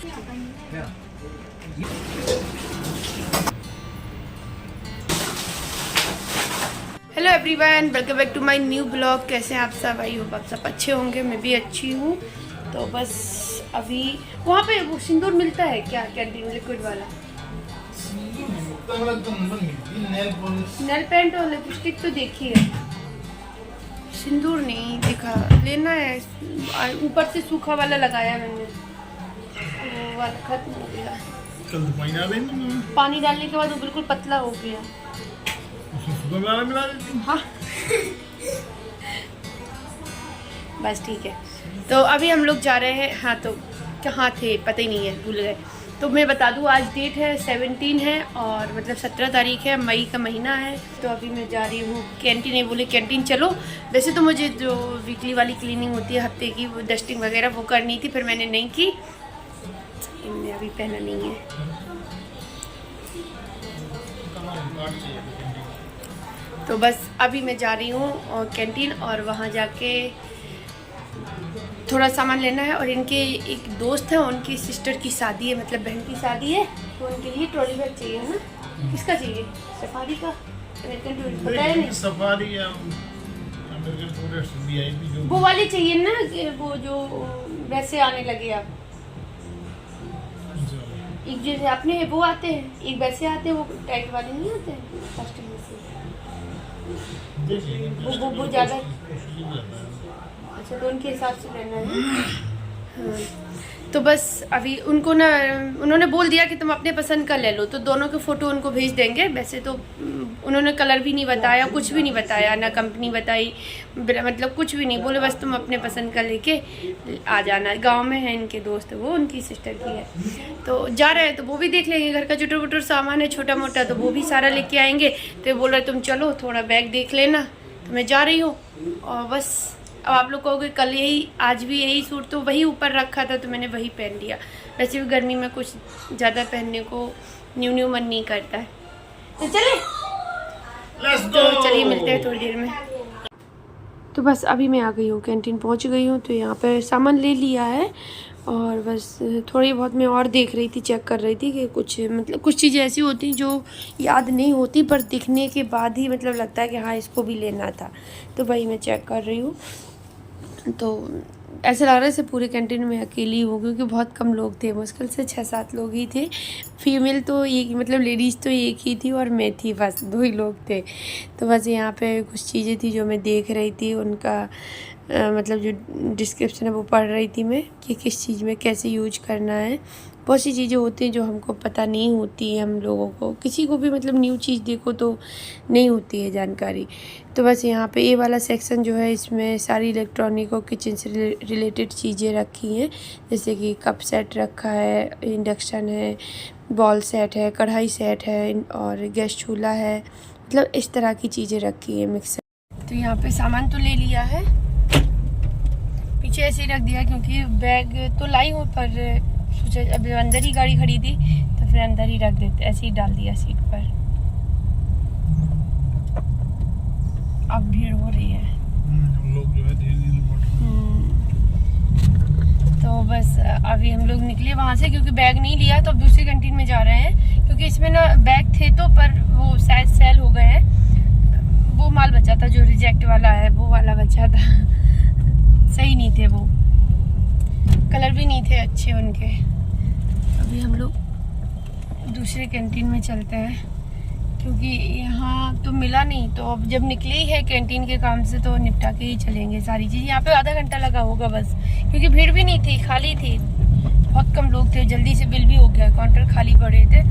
Hello everyone, welcome back to my new blog. कैसे हैं आप सब? आई होप आप सब अच्छे होंगे, मैं भी अच्छी हूँ। तो बस अभी वहाँ पे वो सिंदूर मिलता है क्या, कैंटीन लिक्विड वाला? नेल पेंट और लिपस्टिक तो देखी है, सिंदूर नहीं दिखा। लेना है, ऊपर से सूखा वाला लगाया मैंने, वो वाला खत्म हो गया। कल पानी डालने के बाद वो बिल्कुल पतला हो गया। हाँ बस ठीक है। तो अभी हम लोग जा रहे हैं। हाँ तो कहाँ थे पता ही नहीं है, भूल गए। तो मैं बता दूँ, आज डेट है 17 है और मतलब 17 तारीख है, मई का महीना है। तो अभी मैं जा रही हूँ कैंटीन। ये बोले कैंटीन चलो। वैसे तो मुझे जो वीकली वाली क्लीनिंग होती है हफ्ते की, वो डस्टिंग वगैरह वो करनी थी, फिर मैंने नहीं की। इनने अभी पहना नहीं है। तो बस अभी मैं जा रही हूँ कैंटीन और वहाँ जाके थोड़ा सामान लेना है। और इनके एक दोस्त है, उनकी सिस्टर की शादी है, मतलब बहन की शादी है, तो उनके लिए ट्रॉली बैग चाहिए है ना। किसका चाहिए? सफारी का, अमेरिकन टूरिस्ट, पता है नहीं। सफारी या अमेरिकन टूरिस्ट वीआईपी जो वो वाले चाहिए ना, वो जो वैसे आने लगे अब। एक जैसे अपने वो आते हैं, एक वैसे आते हैं, वो टाइट वाले नहीं आते हैं प्लास्टिक जैसे। वो ज़्यादा। अच्छा, तो उनके हिसाब से लेना है। हाँ तो बस अभी उनको ना, उन्होंने बोल दिया कि तुम अपने पसंद का ले लो, तो दोनों के फ़ोटो उनको भेज देंगे। वैसे तो उन्होंने कलर भी नहीं बताया, कुछ भी नहीं बताया, ना कंपनी बताई, मतलब कुछ भी नहीं। बोले बस तुम अपने पसंद का लेके आ जाना। गांव में है इनके दोस्त, वो उनकी सिस्टर की है। तो जा रहे हैं तो वो भी देख लेंगे, घर का चुटर वुटर सामान है छोटा मोटा, तो वो भी सारा लेके आएंगे। तो बोल रहे तुम चलो थोड़ा बैग देख लेना। तो मैं जा रही हूँ और बस। अब आप लोग कहोगे कल यही, आज भी यही सूट तो वही ऊपर रखा था तो मैंने वही पहन लिया। वैसे भी गर्मी में कुछ ज़्यादा पहनने को न्यू मन नहीं करता है। तो चले, तो चलिए मिलते हैं थोड़ी देर में। तो बस अभी मैं आ गई हूँ, कैंटीन पहुँच गई हूँ। तो यहाँ पर सामान ले लिया है और बस थोड़ी बहुत मैं और देख रही थी, चेक कर रही थी कि कुछ मतलब कुछ चीज़ें ऐसी होती हैं जो याद नहीं होती, पर दिखने के बाद ही मतलब लगता है कि हाँ इसको भी लेना था। तो वही मैं चेक कर रही हूँ। तो ऐसा लग रहा है जैसे पूरे कैंटीन में अकेली हूँ, क्योंकि बहुत कम लोग थे, मुश्किल से 6-7 लोग ही थे। फीमेल तो एक, मतलब लेडीज़ तो एक ही थी और मैं थी, बस 2 ही लोग थे। तो बस यहाँ पे कुछ चीज़ें थी जो मैं देख रही थी, उनका मतलब जो डिस्क्रिप्शन है वो पढ़ रही थी मैं, कि किस चीज़ में कैसे यूज करना है। बहुत सी चीज़ें होती हैं जो हमको पता नहीं होती है, हम लोगों को, किसी को भी मतलब न्यू चीज़ देखो तो नहीं होती है जानकारी। तो बस यहाँ पे ये वाला सेक्शन जो है, इसमें सारी इलेक्ट्रॉनिक और किचन से रिलेटेड चीज़ें रखी हैं। जैसे कि कप सेट रखा है, इंडक्शन है, बॉल सेट है, कढ़ाई सेट है और गैस चूल्हा है, मतलब इस तरह की चीज़ें रखी है, मिक्सर। तो यहाँ पे सामान तो ले लिया है, पीछे ऐसे ही रख दिया क्योंकि बैग तो लाई हूँ, पर सोचा अभी अंदर ही गाड़ी खड़ी थी तो फिर अंदर ही रख देते, ऐसे ही डाल दिया सीट पर। अब भीड़ हो रही है, लोग जो है धीरे-धीरे तो बस अभी हम लोग निकले वहाँ से, क्योंकि बैग नहीं लिया तो अब दूसरी कैंटीन में जा रहे हैं। क्योंकि इसमें ना बैग थे तो, पर वो शायद सेल हो गए हैं। वो माल बचा था जो रिजेक्ट वाला है, वो वाला बचा था, सही नहीं थे वो, कलर भी नहीं थे अच्छे उनके। अभी हम लोग दूसरे कैंटीन में चलते हैं, क्योंकि यहाँ तो मिला नहीं। तो अब जब निकले ही है कैंटीन के काम से तो निपटा के ही चलेंगे सारी चीज़। यहाँ पे आधा घंटा लगा होगा बस, क्योंकि भीड़ भी नहीं थी, खाली थी, बहुत कम लोग थे। जल्दी से बिल भी हो गया, काउंटर खाली पड़े थे।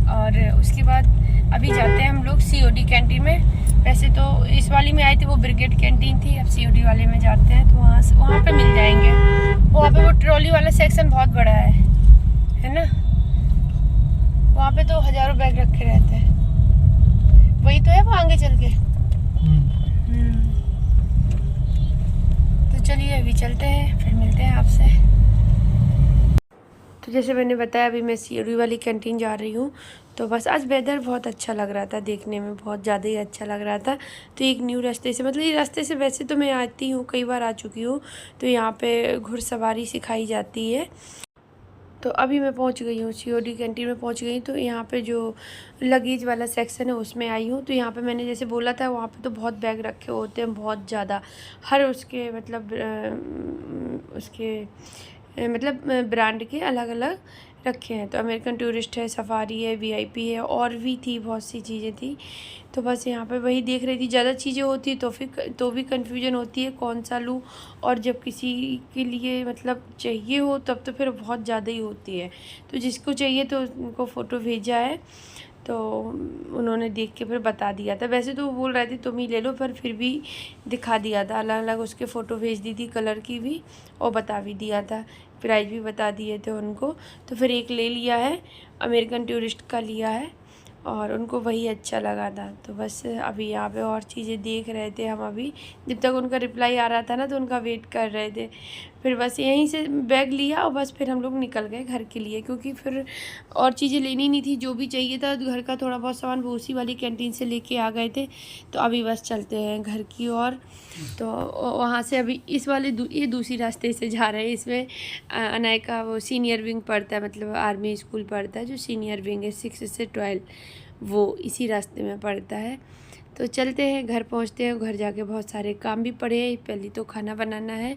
और उसके बाद अभी जाते हैं हम लोग COD कैंटीन में। वैसे तो इस वाली में आए थे, वो ब्रिगेड कैंटीन थी, अब COD वाले में जाते हैं। तो वहाँ पे मिल जाएंगे। वहाँ पे वो ट्रॉली वाला सेक्शन बहुत बड़ा है ना, वहाँ पे तो हज़ारों बैग रखे रहते हैं। वही तो है वो आगे चल के। तो चलिए अभी चलते हैं, फिर मिलते हैं आपसे। तो जैसे मैंने बताया, अभी मैं COD वाली कैंटीन जा रही हूँ। तो बस आज वेदर बहुत अच्छा लग रहा था, देखने में बहुत ज़्यादा ही अच्छा लग रहा था। तो एक न्यू रास्ते से, मतलब ये रास्ते से वैसे तो मैं आती हूँ, कई बार आ चुकी हूँ। तो यहाँ पे घुड़सवारी सिखाई जाती है। तो अभी मैं पहुंच गई हूँ COD कैंटीन में पहुंच गई। तो यहाँ पे जो लगेज वाला सेक्शन है उसमें आई हूँ। तो यहाँ पे मैंने जैसे बोला था वहाँ पे तो बहुत बैग रखे होते हैं, बहुत ज़्यादा, हर उसके मतलब ब्रांड के अलग अलग रखे हैं। तो अमेरिकन टूरिस्ट है, सफारी है, VIP है, और भी थी, बहुत सी चीज़ें थी। तो बस यहाँ पे वही देख रही थी। ज़्यादा चीज़ें होती तो भी कन्फ्यूजन होती है कौन सा लूँ, और जब किसी के लिए मतलब चाहिए हो तब तो फिर बहुत ज़्यादा ही होती है। तो जिसको चाहिए तो उनको फ़ोटो भेजा है, तो उन्होंने देख के फिर बता दिया था। वैसे तो वो बोल रहे थे तुम ही ले लो, पर फिर भी दिखा दिया था, अलग अलग उसके फ़ोटो भेज दी थी, कलर की भी, और बता भी दिया था, प्राइस भी बता दिए थे उनको। तो फिर एक ले लिया है, अमेरिकन टूरिस्ट का लिया है, और उनको वही अच्छा लगा था। तो बस अभी यहाँ पे और चीज़ें देख रहे थे हम अभी, जब तक उनका रिप्लाई आ रहा था ना तो उनका वेट कर रहे थे। फिर बस यहीं से बैग लिया और बस फिर हम लोग निकल गए घर के लिए, क्योंकि फिर और चीज़ें लेनी नहीं थी। जो भी चाहिए था घर का थोड़ा बहुत सामान वो उसी वाली कैंटीन से लेके आ गए थे। तो अभी बस चलते हैं घर की ओर। तो वहाँ से अभी इस वाले ये दूसरी रास्ते से जा रहे हैं। इसमें अनाय का वो सीनियर विंग पढ़ता है, मतलब आर्मी स्कूल पढ़ता है, जो सीनियर विंग है 6 से 12, वो इसी रास्ते में पड़ता है। तो चलते हैं, घर पहुंचते हैं। घर जाके बहुत सारे काम भी पड़े हैं। पहले तो खाना बनाना है,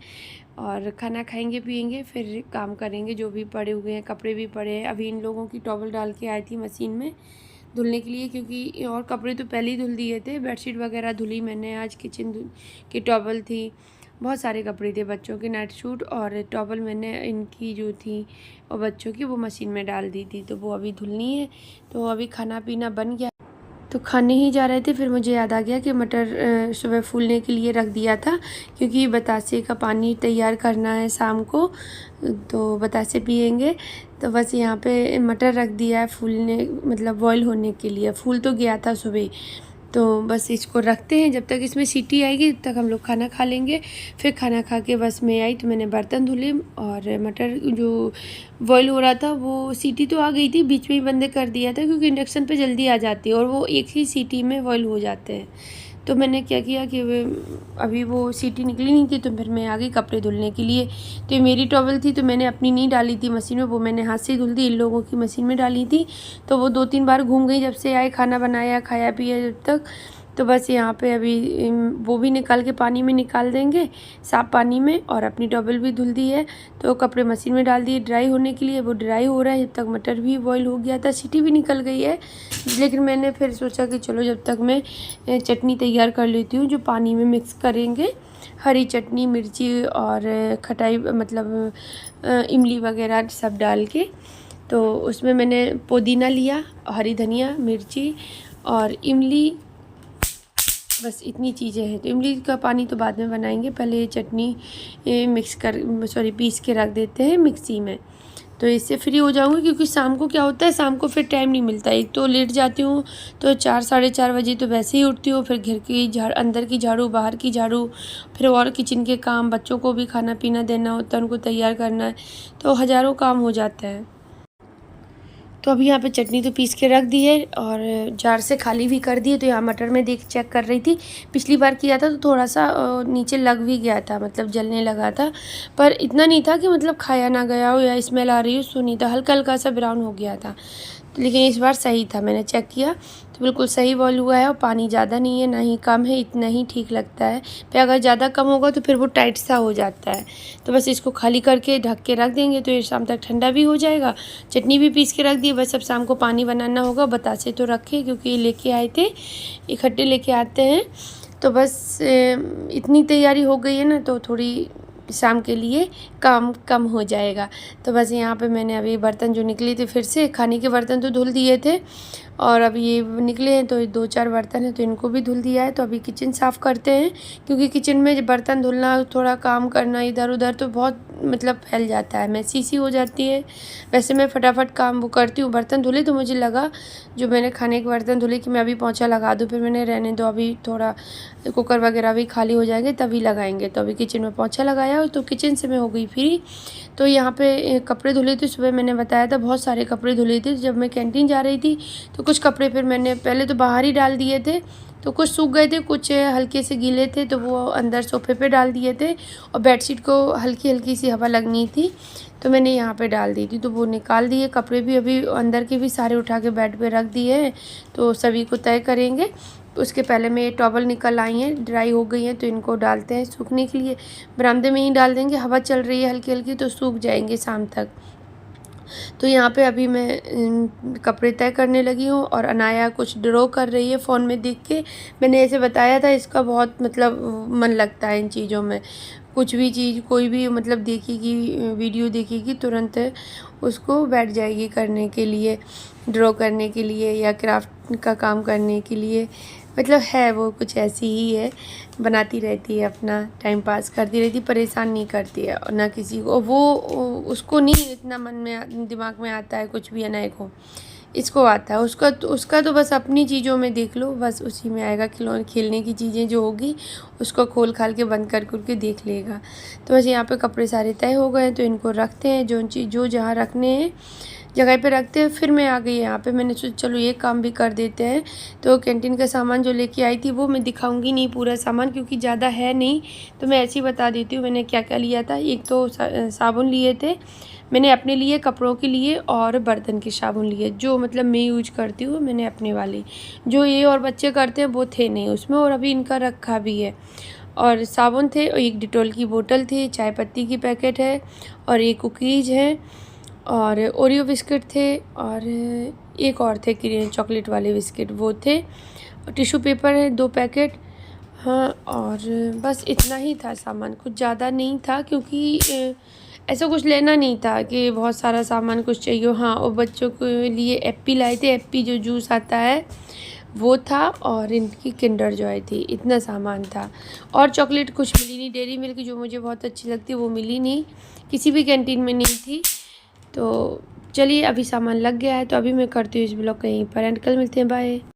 और खाना खाएंगे पिएंगे, फिर काम करेंगे जो भी पड़े हुए हैं। कपड़े भी पड़े हैं। अभी इन लोगों की टॉवल डाल के आई थी मशीन में धुलने के लिए, क्योंकि और कपड़े तो पहले ही धुल दिए थे। बेडशीट वगैरह धुली मैंने आज, किचन की टॉवल थी, बहुत सारे कपड़े थे, बच्चों के नाइट सूट और टॉवल मैंने इनकी जो थी और बच्चों की वो मशीन में डाल दी थी। तो वो अभी धुलनी है। तो अभी खाना पीना बन गया, तो खाने ही जा रहे थे। फिर मुझे याद आ गया कि मटर सुबह फूलने के लिए रख दिया था, क्योंकि बतासे का पानी तैयार करना है शाम को, तो बतासे पियेंगे। तो बस यहाँ पे मटर रख दिया है फूलने, मतलब बॉईल होने के लिए। फूल तो गया था सुबह, तो बस इसको रखते हैं। जब तक इसमें सीटी आएगी तब तक हम लोग खाना खा लेंगे। फिर खाना खा के बस मैं आई तो मैंने बर्तन धुले, और मटर जो बॉईल हो रहा था वो सीटी तो आ गई थी, बीच में ही बंद कर दिया था, क्योंकि इंडक्शन पे जल्दी आ जाती है और वो एक ही सीटी में बॉईल हो जाते हैं। तो मैंने क्या किया कि अभी वो सीटी निकली नहीं थी, तो फिर मैं आ गई कपड़े धुलने के लिए। तो ये मेरी टॉवल थी, तो मैंने अपनी नहीं डाली थी मशीन में, वो मैंने हाथ से धुल दी। इन लोगों की मशीन में डाली थी, तो वो 2-3 बार घूम गई जब से आए, खाना बनाया, खाया पिया जब तक। तो बस यहाँ पे अभी वो भी निकाल के पानी में निकाल देंगे, साफ़ पानी में। और अपनी टॉवल भी धुल दी है, तो कपड़े मशीन में डाल दिए ड्राई होने के लिए। वो ड्राई हो रहा है, जब तक मटर भी बॉईल हो गया था, सीटी भी निकल गई है। लेकिन मैंने फिर सोचा कि चलो जब तक मैं चटनी तैयार कर लेती हूँ, जो पानी में मिक्स करेंगे, हरी चटनी, मिर्ची और खटाई, मतलब इमली वगैरह सब डाल के। तो उसमें मैंने पुदीना लिया, हरी धनिया, मिर्ची और इमली, बस इतनी चीज़ें हैं। तो इमली का पानी तो बाद में बनाएंगे, पहले ये चटनी पीस के रख देते हैं मिक्सी में। तो इससे फ्री हो जाऊंगी, क्योंकि शाम को क्या होता है, शाम को फिर टाइम नहीं मिलता। एक तो लेट जाती हूँ, तो 4-4:30 बजे तो वैसे ही उठती हूँ। फिर घर की अंदर की झाड़ू, बाहर की झाड़ू, फिर और किचन के काम, बच्चों को भी खाना पीना देना होता है, उनको तैयार करना है, तो हज़ारों काम हो जाता है। तो अभी यहाँ पे चटनी तो पीस के रख दी है, और जार से खाली भी कर दी है। तो यहाँ मटर में चेक कर रही थी, पिछली बार किया था तो थोड़ा सा नीचे लग भी गया था, मतलब जलने लगा था, पर इतना नहीं था कि मतलब खाया ना गया हो या स्मेल आ रही हो, सो नहीं था, हल्का हल्का सा ब्राउन हो गया था। लेकिन इस बार सही था, मैंने चेक किया तो बिल्कुल सही बॉईल हुआ है, और पानी ज़्यादा नहीं है ना ही कम है, इतना ही ठीक लगता है। फिर अगर ज़्यादा कम होगा तो फिर वो टाइट सा हो जाता है। तो बस इसको खाली करके ढक के रख देंगे, तो ये शाम तक ठंडा भी हो जाएगा। चटनी भी पीस के रख दी, बस अब शाम को पानी बनाना होगा। बतासे तो रखे, क्योंकि लेके आए थे, इकट्ठे लेके आते हैं। तो बस इतनी तैयारी हो गई है ना, तो थोड़ी शाम के लिए काम कम हो जाएगा। तो बस यहाँ पे मैंने अभी बर्तन जो निकले थे, फिर से खाने के बर्तन तो धुल दिए थे, और अभी ये निकले हैं तो 2-4 बर्तन हैं, तो इनको भी धुल दिया है। तो अभी किचन साफ़ करते हैं, क्योंकि किचन में बर्तन धुलना, थोड़ा काम करना इधर उधर, तो बहुत मतलब फैल जाता है, मैसी सी हो जाती है। वैसे मैं फटाफट काम वो करती हूँ। बर्तन धुले तो मुझे लगा, जो मैंने खाने के बर्तन धुले, कि मैं अभी पोंछा लगा दूँ, फिर मैंने रहने दो, अभी थोड़ा कुकर वगैरह भी खाली हो जाएंगे तभी लगाएंगे। तो अभी किचन में पोंछा लगाया, तो किचन से मैं हो गई फ्री। तो यहाँ पे कपड़े धुले थे, सुबह मैंने बताया था बहुत सारे कपड़े धुले थे। जब मैं कैंटीन जा रही थी तो तो कुछ कपड़े फिर मैंने पहले तो बाहर ही डाल दिए थे, तो कुछ सूख गए थे, कुछ हल्के से गीले थे, तो वो अंदर सोफे पे डाल दिए थे। और बेडशीट को हल्की हल्की सी हवा लगनी थी तो मैंने यहाँ पे डाल दी थी, तो वो निकाल दिए। कपड़े भी अभी अंदर के भी सारे उठा के बेड पे रख दिए हैं, तो सभी को तय करेंगे। उसके पहले मैं ये टॉवल निकल आई हैं, ड्राई हो गई हैं, तो इनको डालते हैं सूखने के लिए। बरामदे में ही डाल देंगे, हवा चल रही है हल्की हल्की, तो सूख जाएंगे शाम तक। तो यहाँ पे अभी मैं कपड़े तय करने लगी हूँ और अनाया कुछ ड्रॉ कर रही है फ़ोन में देख के। मैंने ऐसे बताया था, इसका बहुत मतलब मन लगता है इन चीज़ों में। कुछ भी चीज़ कोई भी मतलब देखेगी, वीडियो देखेगी, तुरंत उसको बैठ जाएगी करने के लिए, ड्रॉ करने के लिए या क्राफ्ट का काम करने के लिए। मतलब है वो कुछ ऐसी ही है, बनाती रहती है, अपना टाइम पास करती रहती, परेशान नहीं करती है और ना किसी को। वो उसको नहीं इतना मन में दिमाग में आता है कुछ भी अनाया को, इसको आता है। उसका तो बस अपनी चीज़ों में देख लो, बस उसी में आएगा। खिलौने खेलने की चीज़ें जो होगी उसको खोल खाल के बंद कर के देख लेगा। तो बस यहाँ पे कपड़े सारे तय हो गए हैं, तो इनको रखते हैं, जो जहाँ रखने हैं जगह पे रखते हैं। फिर मैं आ गई यहाँ पे, मैंने सोचा चलो ये काम भी कर देते हैं। तो कैंटीन का सामान जो लेके आई थी वो मैं दिखाऊंगी नहीं पूरा सामान, क्योंकि ज़्यादा है नहीं, तो मैं ऐसे ही बता देती हूँ मैंने क्या क्या लिया था। एक तो साबुन लिए थे मैंने अपने लिए, कपड़ों के लिए, और बर्तन के साबुन लिए, जो मतलब मैं यूज करती हूँ मैंने अपने वाले। जो ये और बच्चे करते हैं वो थे नहीं उसमें, और अभी इनका रखा भी है। और साबुन थे, और एक डिटॉल की बोतल थी, चाय पत्ती की पैकेट है, और एक कुकीज़ है, और ओरियो बिस्किट थे, और एक और थे चॉकलेट वाले बिस्किट वो थे, और टिश्यू पेपर है 2 पैकेट। हाँ, और बस इतना ही था सामान, कुछ ज़्यादा नहीं था, क्योंकि ऐसा कुछ लेना नहीं था कि बहुत सारा सामान कुछ चाहिए। हाँ, और बच्चों के लिए एप्पी लाए थे, एप्पी जो जूस आता है वो था, और इनकी किंडर जॉय थी। इतना सामान था, और चॉकलेट कुछ मिली नहीं। डेयरी मिल्क जो मुझे बहुत अच्छी लगती है वो मिली नहीं, किसी भी कैंटीन में नहीं थी। तो चलिए, अभी सामान लग गया है, तो अभी मैं करती हूँ इस ब्लॉग का यहीं पर एंड। कल मिलते हैं, बाय।